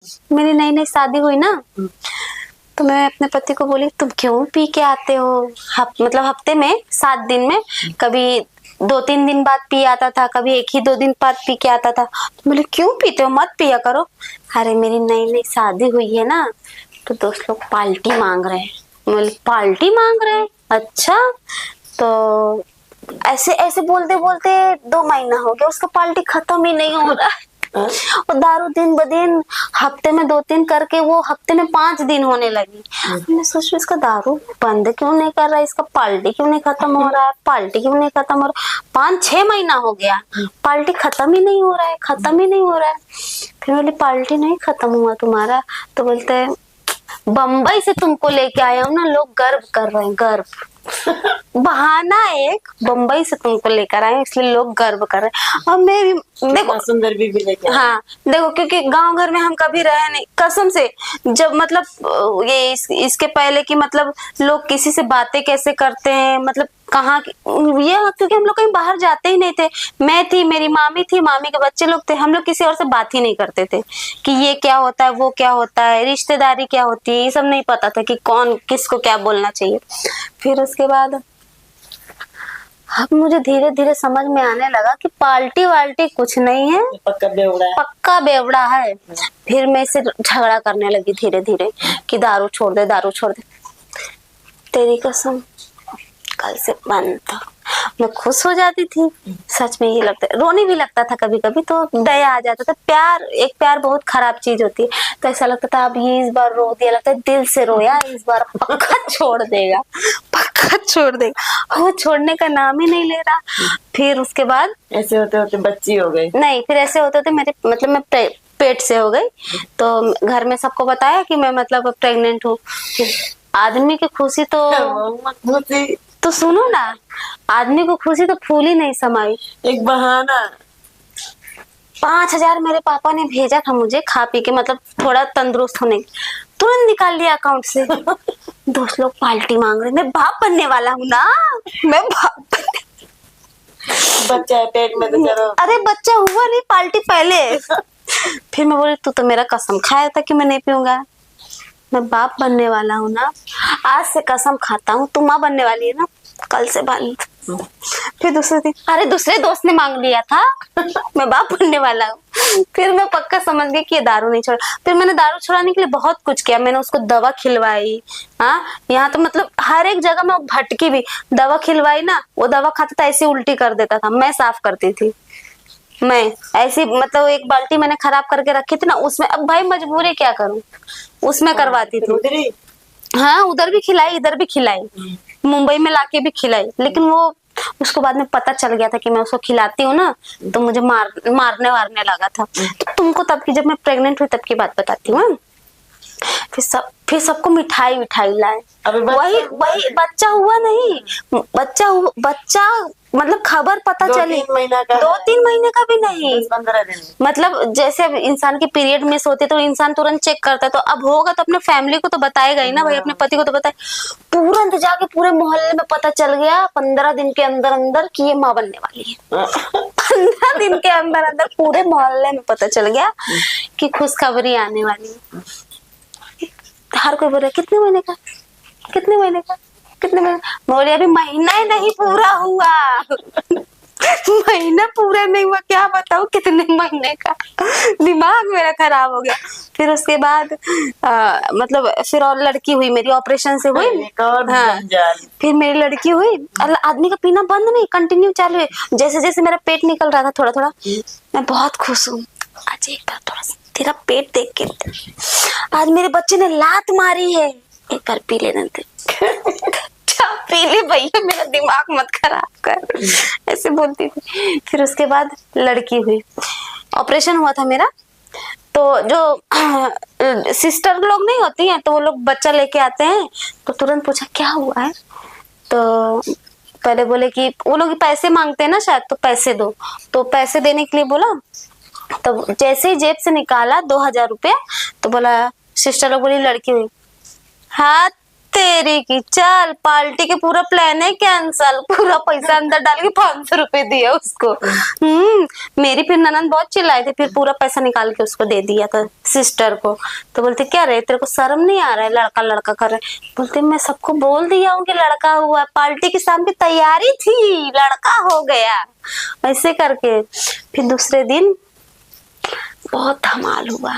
मेरी नई नई शादी हुई ना, तो मैं अपने पति को बोली तुम क्यों पी के आते हो। मतलब हफ्ते में 7 दिन में कभी 2-3 दिन बाद पी आता था, कभी 1 ही 2 दिन बाद पी के आता था। तो बोले क्यों पीते हो, मत पिया करो। अरे मेरी नई नई शादी हुई है ना, तो दोस्त लोग पार्टी मांग रहे हैं। बोले पार्टी मांग रहे हैं, अच्छा। तो ऐसे ऐसे बोलते बोलते 2 महीना हो गया, उसका पार्टी खत्म ही नहीं हो रहा। और दारू दिन ब दिन, हफ्ते में 2-3 करके वो हफ्ते में 5 दिन होने लगी। मैं सोच रही इसका दारू बंद क्यों नहीं कर रहा है, इसका पार्टी क्यों नहीं खत्म हो रहा है, पार्टी क्यों नहीं खत्म हो रहा है। 5-6 महीना हो गया, पार्टी खत्म ही नहीं हो रहा है, खत्म ही नहीं हो रहा है। फिर बोली पार्टी नहीं खत्म हुआ तुम्हारा, तो बोलते हैं बम्बई से तुमको लेके आया हूँ ना, लोग गर्व कर रहे हैं, गर्व। बहाना एक, बम्बई से तुमको लेकर आए इसलिए लोग गर्व कर रहे हैं। और मैं भी देखो सुंदर भी लेके आए। हाँ देखो, क्योंकि गांव घर में हम कभी रहे नहीं कसम से। जब मतलब ये इसके पहले की मतलब लोग किसी से बातें कैसे करते हैं, मतलब कहाँ ये, क्योंकि हम लोग कहीं बाहर जाते ही नहीं थे। मैं थी, मेरी मामी थी, मामी के बच्चे लोग थे, हम लोग किसी और से बात ही नहीं करते थे कि ये क्या होता है, वो क्या होता है, रिश्तेदारी क्या होती है, ये सब नहीं पता था कि कौन किसको क्या बोलना चाहिए। फिर उसके बाद अब मुझे धीरे धीरे समझ में आने लगा कि पार्टी वाल्टी कुछ नहीं है, पक्का बेवड़ा है। पक्का बेवड़ा है। फिर मैं इससे झगड़ा करने लगी धीरे धीरे कि दारू छोड़ दे, दारू छोड़ दे। तेरी कसम कल से बंद था। मैं खुश हो जाती थी, सच में ये लगता है, रोने भी लगता था कभी कभी, तो दया आ जाता था। प्यार, एक प्यार बहुत खराब चीज होती है। तो ऐसा लगता था अब ये इस बार रो दिया, लगता है दिल से रोया, इस बार पक्का छोड़ देगा, पक्का छोड़ देगा। वो छोड़ने का नाम ही नहीं ले रहा। फिर उसके बाद ऐसे होते होते बच्ची हो गई। नहीं, फिर ऐसे होते थे मेरे, मतलब मैं पेट से हो गई, तो घर में सबको बताया कि मैं मतलब प्रेग्नेंट हूँ। आदमी की खुशी तो सुनो ना, आदमी को खुशी तो फूल ही नहीं समाई। एक बहाना। 5,000 मेरे पापा ने भेजा था मुझे खा पी के, मतलब थोड़ा तंदुरुस्त होने, तुरंत निकाल लिया अकाउंट से। दोस्त लोग पार्टी मांग रहे, मैं बाप बनने वाला हूँ ना, मैं बाप बच्चा है पेट में तो चलो। अरे बच्चा हुआ नहीं, पार्टी पहले। फिर मैं बोली तू तो मेरा कसम खाया था कि मैं नहीं पीऊंगा, मैं बाप बनने वाला हूँ ना, आज से कसम खाता हूँ। तू माँ बनने वाली है ना, कल से बंद। फिर दूसरे दिन अरे दूसरे दोस्त ने मांग लिया था, मैं बाप बनने वाला हूँ। फिर मैं पक्का समझ गई कि ये दारू नहीं छोड़ा। फिर मैंने दारू छुड़ाने के लिए बहुत कुछ किया, मैंने उसको दवा खिलवाई। हाँ, यहाँ तो मतलब हर एक जगह मैं भटकी भी, दवा खिलवाई ना, वो दवा खाता था ऐसे उल्टी कर देता था, मैं साफ करती थी। मैं ऐसी मतलब एक बाल्टी मैंने खराब करके रखी थी ना, उसमें अब भाई मजबूरी क्या करूं, उसमें करवाती थी। हाँ, उधर भी खिलाई, इधर भी खिलाई, मुंबई में लाके भी खिलाई। लेकिन वो उसको बाद में पता चल गया था कि मैं उसको खिलाती हूँ ना, तो मुझे मारने वारने लगा था। तो तुमको तब की, जब मैं प्रेग्नेंट हुई तब की बात बताती हूँ। फिर सबको मिठाई विठाई लाए। वही बच्चा हुआ नहीं, बच्चा मतलब खबर पता चली 2-3 महीने का भी नहीं, 15 दिन। मतलब जैसे अब इंसान की पीरियड मिस होती है तो इंसान तुरंत चेक करता है, तो अब होगा तो अपने फैमिली को तो बताएगा ही ना भाई, अपने पति को तो बताए। तुरंत जाके पूरे मोहल्ले में पता चल गया 15 दिन के अंदर अंदर कि ये माँ बनने वाली है। 15 दिन के अंदर अंदर पूरे मोहल्ले में पता चल गया कि खुशखबरी आने वाली है। हर कोई बोल रहा कितने महीने का, कितने महीने का, कितने महीने। बोले अभी महीना ही नहीं पूरा हुआ। महीना पूरा नहीं हुआ, क्या बताऊं कितने महीने का। दिमाग मेरा खराब हो गया। फिर उसके बाद मतलब फिर और लड़की हुई मेरी, ऑपरेशन से हुई। हाँ, फिर मेरी लड़की हुई। आदमी का पीना बंद नहीं, कंटिन्यू चालू है। जैसे जैसे मेरा पेट निकल रहा था थोड़ा थोड़ा, मैं बहुत खुश हूँ। आज एक बार थोड़ा सा तेरा पेट देख के, आज मेरे बच्चे ने लात मारी है, एक बार पी लेने दे। पी ले भैया, मेरा दिमाग मत खराब कर, ऐसे बोलती थी। फिर उसके बाद लड़की हुई, ऑपरेशन हुआ था मेरा। तो जो सिस्टर लोग नहीं होती हैं, तो वो लोग बच्चा लेके आते हैं, तो तुरंत पूछा क्या हुआ है। तो पहले बोले कि वो लोग पैसे मांगते हैं ना शायद, तो पैसे दो। तो पैसे देने के लिए बोला, तो जैसे ही जेब से निकाला 2,000 रुपया, तो बोला सिस्टर लोग बोली लड़की हुई। हाँ तेरी की चल, पार्टी के पूरा प्लान है कैंसल। पूरा पैसा अंदर डाल के 500 रुपए दिया उसको। मेरी फिर ननद बहुत चिल्लाई थी, फिर पूरा पैसा निकाल के उसको दे दिया था सिस्टर को। तो बोलते क्या रे तेरे को शर्म नहीं आ रहा है, लड़का लड़का कर रहे। बोलते मैं सबको बोल दिया हूँ कि लड़का हुआ, पार्टी की शाम की तैयारी थी, लड़का हो गया। ऐसे करके फिर दूसरे दिन बहुत धमाल हुआ।